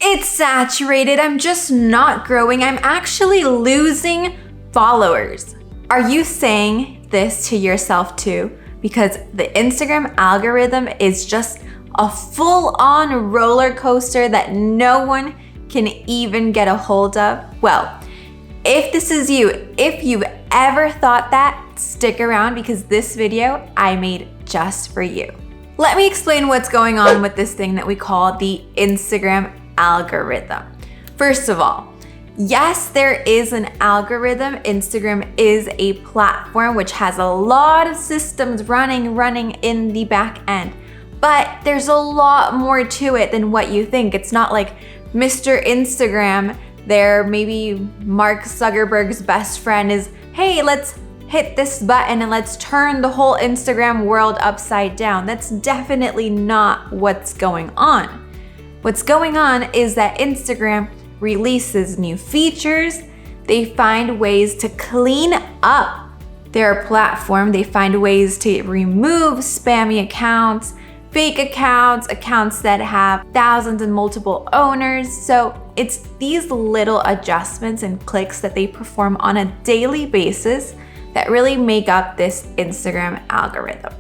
It's saturated. I'm just not growing. I'm actually losing followers. Are you saying this to yourself too? Because the Instagram algorithm is just a full-on roller coaster that no one can even get a hold of. Well, if this is you, if you've ever thought that, stick around because this video I made just for you. Let me explain what's going on with this thing that we call the Instagram algorithm. First of all, yes, there is an algorithm. Instagram is a platform which has a lot of systems running in the back end. But there's a lot more to it than what you think. It's not like Mr. Instagram, there maybe Mark Zuckerberg's best friend is, hey, let's hit this button and let's turn the whole Instagram world upside down. That's definitely not what's going on. What's going on is that Instagram releases new features. They find ways to clean up their platform. They find ways to remove spammy accounts, fake accounts, accounts that have thousands and multiple owners. So it's these little adjustments and clicks that they perform on a daily basis that really make up this Instagram algorithm.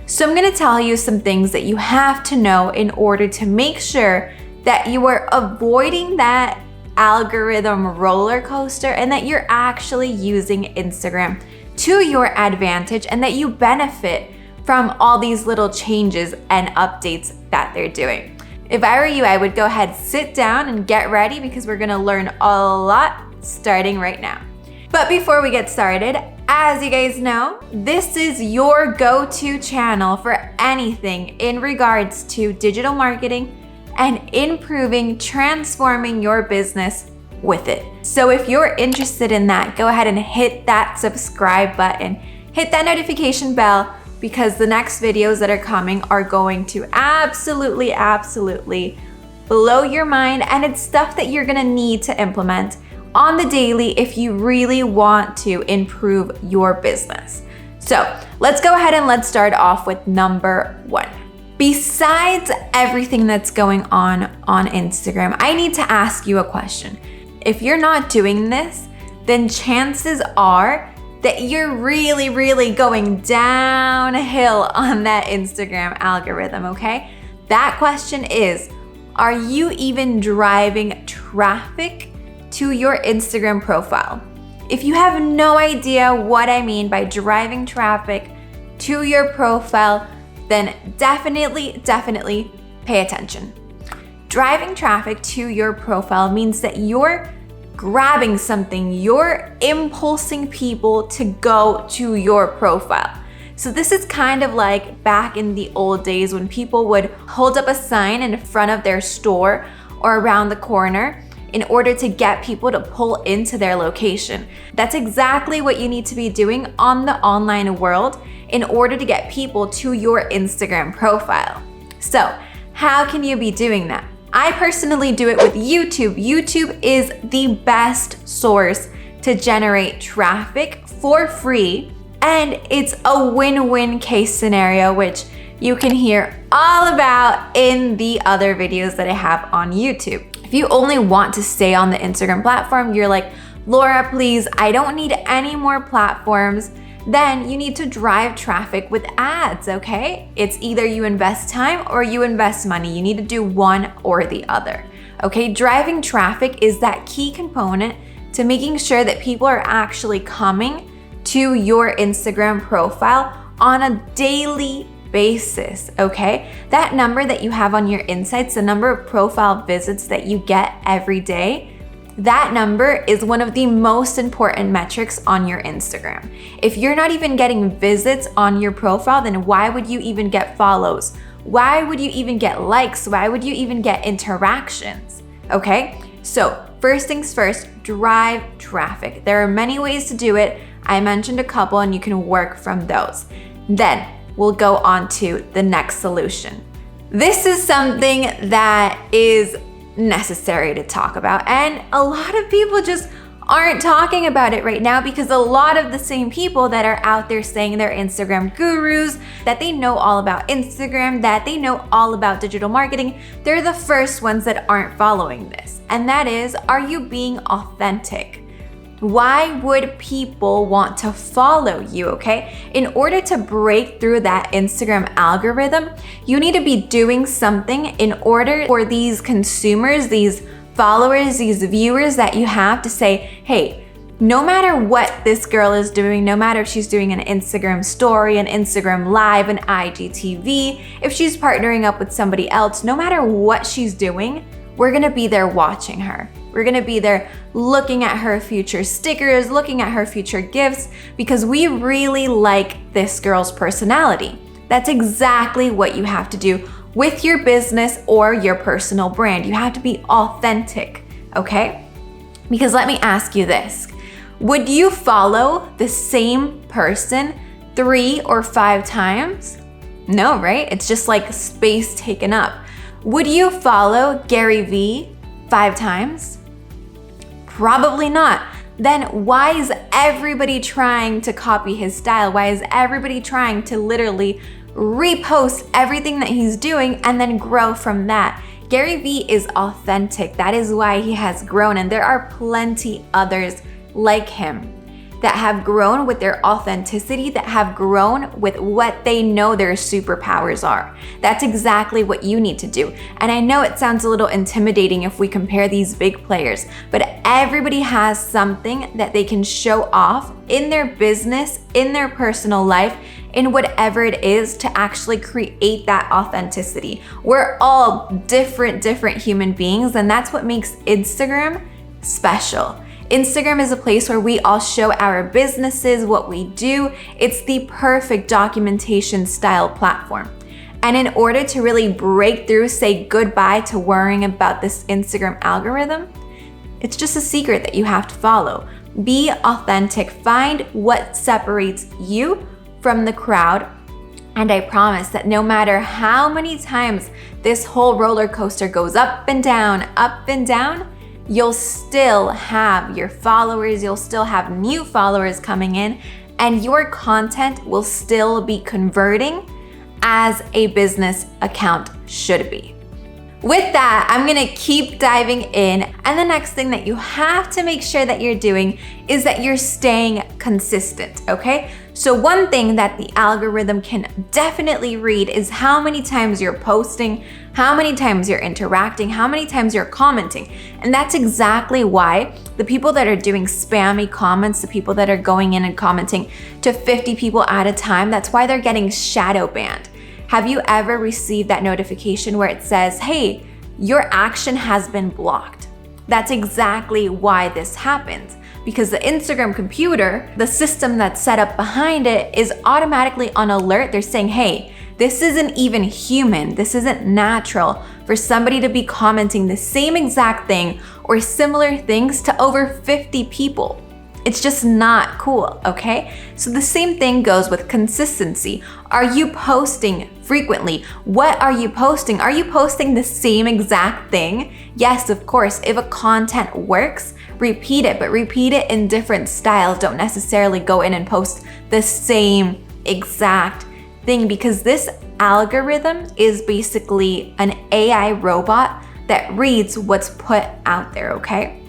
So I'm gonna tell you some things that you have to know in order to make sure that you are avoiding that algorithm roller coaster and that you're actually using Instagram to your advantage and that you benefit from all these little changes and updates that they're doing. If I were you, I would go ahead, sit down and get ready because we're gonna learn a lot starting right now. But before we get started, as you guys know, this is your go-to channel for anything in regards to digital marketing and improving, transforming your business with it. So if you're interested in that, go ahead and hit that subscribe button, hit that notification bell because the next videos that are coming are going to absolutely blow your mind, and it's stuff that you're gonna need to implement on the daily if you really want to improve your business. So let's go ahead and let's start off with number one. Besides everything that's going on Instagram, I need to ask you a question. If you're not doing this, then chances are that you're really going downhill on that Instagram algorithm, okay? That question is, are you even driving traffic to your Instagram profile? If you have no idea what I mean by driving traffic to your profile, then definitely pay attention. Driving traffic to your profile means that you're grabbing something, you're impulsing people to go to your profile. So this is kind of like back in the old days when people would hold up a sign in front of their store or around the corner in order to get people to pull into their location. That's exactly what you need to be doing on the online world in order to get people to your Instagram profile. So how can you be doing that? I personally do it with YouTube. YouTube is the best source to generate traffic for free, and it's a win-win case scenario, which you can hear all about in the other videos that I have on YouTube. If you only want to stay on the Instagram platform, you're like, Laura, please, I don't need any more platforms, then you need to drive traffic with ads, okay? It's either you invest time or you invest money. You need to do one or the other, okay? Driving traffic is that key component to making sure that people are actually coming to your Instagram profile on a daily basis, okay? That number that you have on your insights, the number of profile visits that you get every day, that number is one of the most important metrics on your Instagram. If you're not even getting visits on your profile, then why would you even get follows? Why would you even get likes? Why would you even get interactions? Okay? So first things first, drive traffic. There are many ways to do it. I mentioned a couple and you can work from those. Then we'll go on to the next solution. This is something that is necessary to talk about, and a lot of people just aren't talking about it right now because a lot of the same people that are out there saying they're Instagram gurus, that they know all about Instagram, that they know all about digital marketing, they're the first ones that aren't following this. And that is, are you being authentic? Why would people want to follow you, okay? In order to break through that Instagram algorithm, you need to be doing something in order for these consumers, these followers, these viewers that you have to say, hey, no matter what this girl is doing, no matter if she's doing an Instagram story, an Instagram live, an IGTV, if she's partnering up with somebody else, no matter what she's doing, we're gonna be there watching her. We're gonna be there looking at her future stickers, looking at her future gifts, because we really like this girl's personality. That's exactly what you have to do with your business or your personal brand. You have to be authentic, okay? Because let me ask you this. Would you follow the same person 3 or 5 times? No, right? It's just like space taken up. Would you follow Gary Vee 5 times? Probably not. Then why is everybody trying to copy his style? Why is everybody trying to literally repost everything that he's doing and then grow from that? Gary Vee is authentic. That is why he has grown, and there are plenty others like him that have grown with their authenticity, that have grown with what they know their superpowers are. That's exactly what you need to do. And I know it sounds a little intimidating if we compare these big players, but everybody has something that they can show off in their business, in their personal life, in whatever it is to actually create that authenticity. We're all different human beings, and that's what makes Instagram special. Instagram is a place where we all show our businesses, what we do. It's the perfect documentation style platform. And in order to really break through, say goodbye to worrying about this Instagram algorithm, it's just a secret that you have to follow. Be authentic. Find what separates you from the crowd. And I promise that no matter how many times this whole roller coaster goes up and down, you'll still have your followers, you'll still have new followers coming in, and your content will still be converting as a business account should be. With that, I'm gonna keep diving in, and the next thing that you have to make sure that you're doing is that you're staying consistent, okay? So one thing that the algorithm can definitely read is how many times you're posting, how many times you're interacting, how many times you're commenting. And that's exactly why the people that are doing spammy comments, the people that are going in and commenting to 50 people at a time, that's why they're getting shadow banned. Have you ever received that notification where it says, hey, your action has been blocked? That's exactly why this happens. Because the Instagram computer, the system that's set up behind it, is automatically on alert. They're saying, hey, this isn't even human. This isn't natural for somebody to be commenting the same exact thing or similar things to over 50 people. It's just not cool, okay? So the same thing goes with consistency. Are you posting frequently? What are you posting? Are you posting the same exact thing? Yes, of course. If a content works, repeat it, but repeat it in different styles. Don't necessarily go in and post the same exact thing, because this algorithm is basically an AI robot that reads what's put out there, okay?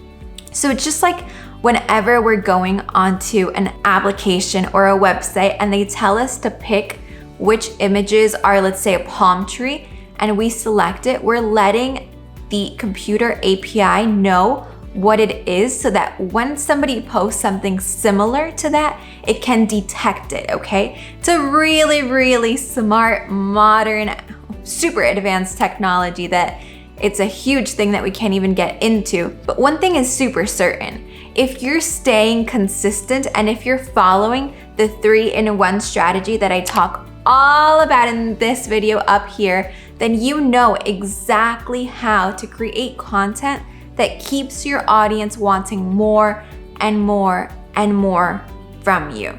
So it's just like whenever we're going onto an application or a website and they tell us to pick which images are, let's say, a palm tree, and we select it, we're letting the computer API know what it is so that when somebody posts something similar to that, it can detect it, okay? It's a really, really smart, modern, super advanced technology that it's a huge thing that we can't even get into. But one thing is super certain. If you're staying consistent and if you're following the 3-in-1 strategy that I talk all about in this video up here, then you know exactly how to create content that keeps your audience wanting more and more and more from you.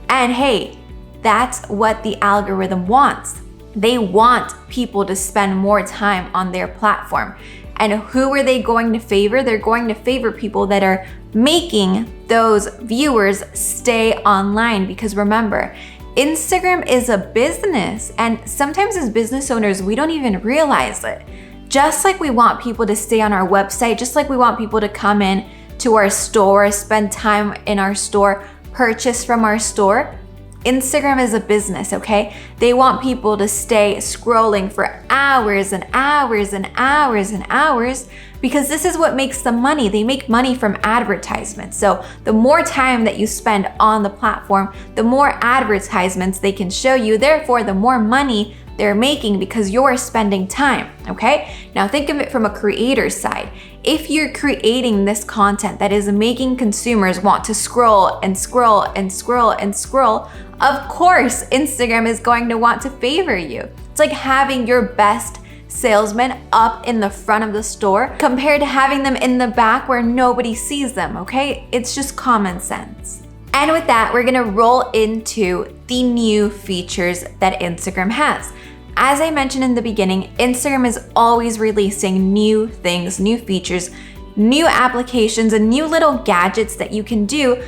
And hey, that's what the algorithm wants. They want people to spend more time on their platform. And who are they going to favor? They're going to favor people that are making those viewers stay online. Because remember, Instagram is a business, and sometimes as business owners, we don't even realize it. Just like we want people to stay on our website, just like we want people to come in to our store, spend time in our store, purchase from our store, Instagram is a business, okay? They want people to stay scrolling for hours and hours and hours and hours, because this is what makes them money. They make money from advertisements. So the more time that you spend on the platform, the more advertisements they can show you. Therefore, the more money they're making because you're spending time, okay? Now think of it from a creator's side. If you're creating this content that is making consumers want to scroll and scroll and scroll and scroll, of course Instagram is going to want to favor you. It's like having your best salesman up in the front of the store compared to having them in the back where nobody sees them, okay? It's just common sense. And with that, we're gonna roll into the new features that Instagram has. As I mentioned in the beginning, Instagram is always releasing new things, new features, new applications, and new little gadgets that you can do.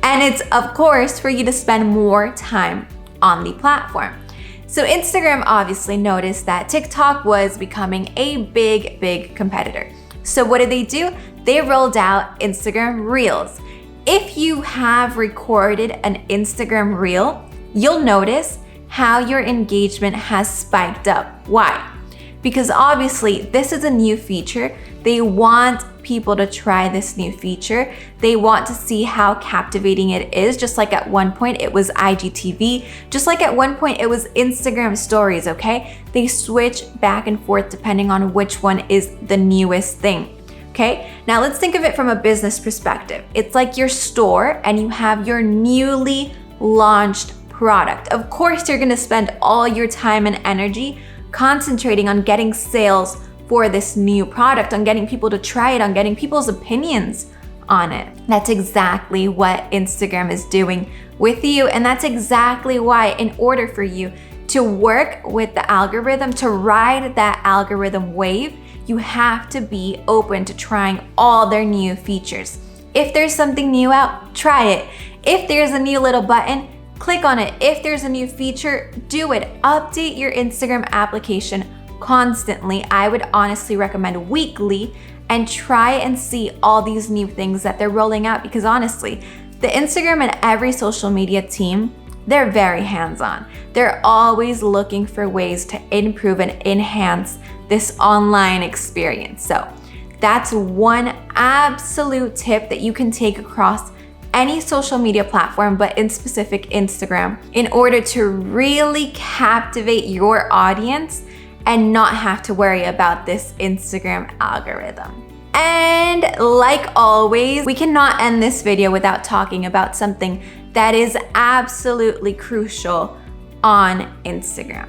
And it's, of course, for you to spend more time on the platform. So Instagram obviously noticed that TikTok was becoming a big competitor. So what did they do? They rolled out Instagram Reels. If you have recorded an Instagram Reel, you'll notice how your engagement has spiked up. Why? Because obviously this is a new feature. They want people to try this new feature. They want to see how captivating it is. Just like at one point it was IGTV, just like at one point it was Instagram stories, okay? They switch back and forth depending on which one is the newest thing. Okay, now let's think of it from a business perspective. It's like your store and you have your newly launched product. Of course, you're gonna spend all your time and energy concentrating on getting sales for this new product, on getting people to try it, on getting people's opinions on it. That's exactly what Instagram is doing with you. And that's exactly why, in order for you to work with the algorithm, to ride that algorithm wave, you have to be open to trying all their new features. If there's something new out, try it. If there's a new little button, click on it. If there's a new feature, do it. Update your Instagram application constantly. I would honestly recommend weekly, and try and see all these new things that they're rolling out, because honestly, the Instagram and every social media team, they're very hands-on. They're always looking for ways to improve and enhance this online experience. So that's one absolute tip that you can take across any social media platform, but in specific Instagram, in order to really captivate your audience and not have to worry about this Instagram algorithm. And like always, we cannot end this video without talking about something that is absolutely crucial on Instagram.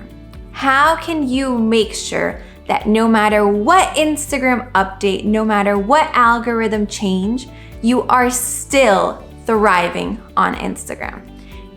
How can you make sure that no matter what Instagram update, no matter what algorithm change, you are still thriving on Instagram?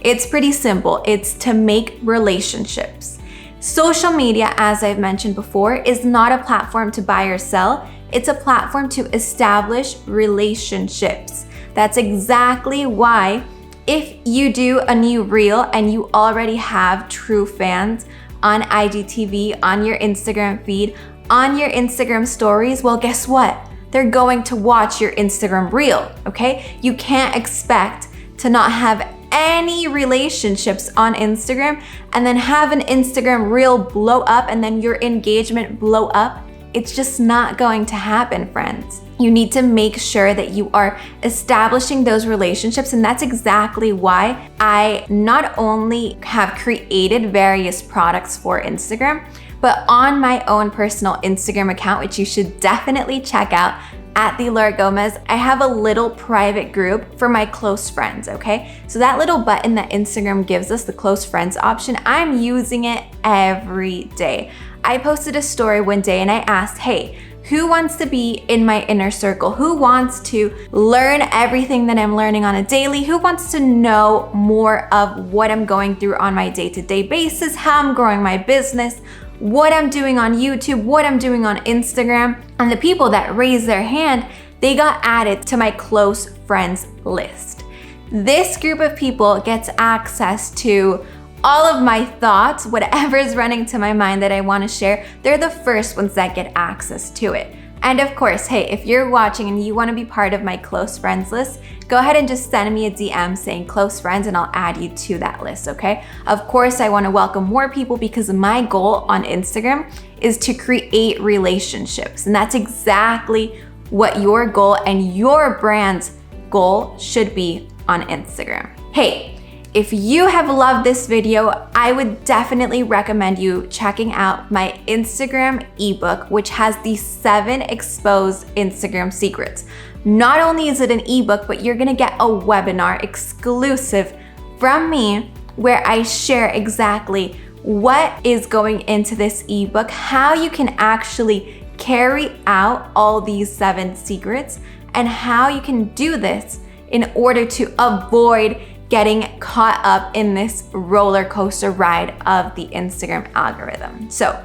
It's pretty simple. It's to make relationships. Social media, as I've mentioned before, is not a platform to buy or sell. It's a platform to establish relationships. That's exactly why if you do a new reel and you already have true fans on IGTV, on your Instagram feed, on your Instagram stories, well, guess what? They're going to watch your Instagram reel, okay? You can't expect to not have any relationships on Instagram and then have an Instagram reel blow up and then your engagement blow up. It's just not going to happen, friends. You need to make sure that you are establishing those relationships, and that's exactly why I not only have created various products for Instagram, but on my own personal Instagram account, which you should definitely check out, at the Laura Gomez, I have a little private group for my close friends, okay? So that little button that Instagram gives us, the close friends option, I'm using it every day. I posted a story one day and I asked, hey, who wants to be in my inner circle? Who wants to learn everything that I'm learning on a daily? Who wants to know more of what I'm going through on my day-to-day basis, how I'm growing my business, what I'm doing on YouTube, what I'm doing on Instagram? And the people that raised their hand, they got added to my close friends list. This group of people gets access to all of my thoughts, whatever is running to my mind that I want to share. They're the first ones that get access to it. And of course, hey, if you're watching and you want to be part of my close friends list, go ahead and just send me a DM saying close friends and I'll add you to that list, okay? Of course, I want to welcome more people because my goal on Instagram is to create relationships. And that's exactly what your goal and your brand's goal should be on Instagram. Hey, if you have loved this video, I would definitely recommend you checking out my Instagram ebook, which has the 7 exposed Instagram secrets. Not only is it an ebook, but you're gonna get a webinar exclusive from me where I share exactly what is going into this ebook, how you can actually carry out all these 7 secrets, and how you can do this in order to avoid getting caught up in this roller coaster ride of the Instagram algorithm. So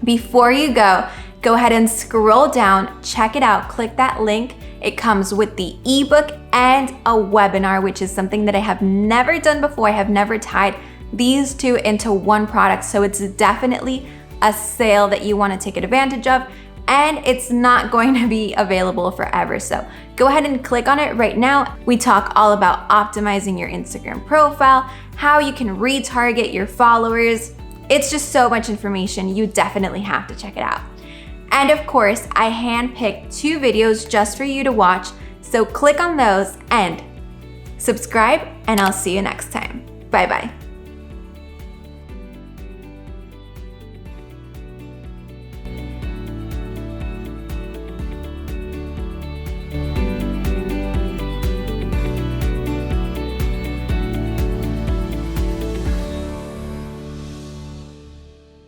before you go ahead and scroll down, check it out, click that link. It comes with the ebook and a webinar, which is something that I have never done before. I have never tied these two into one product. So it's definitely a sale that you want to take advantage of. And it's not going to be available forever. So go ahead and click on it right now. We talk all about optimizing your Instagram profile, how you can retarget your followers. It's just so much information. You definitely have to check it out. And of course, I handpicked 2 videos just for you to watch. So click on those and subscribe, and I'll see you next time. Bye-bye.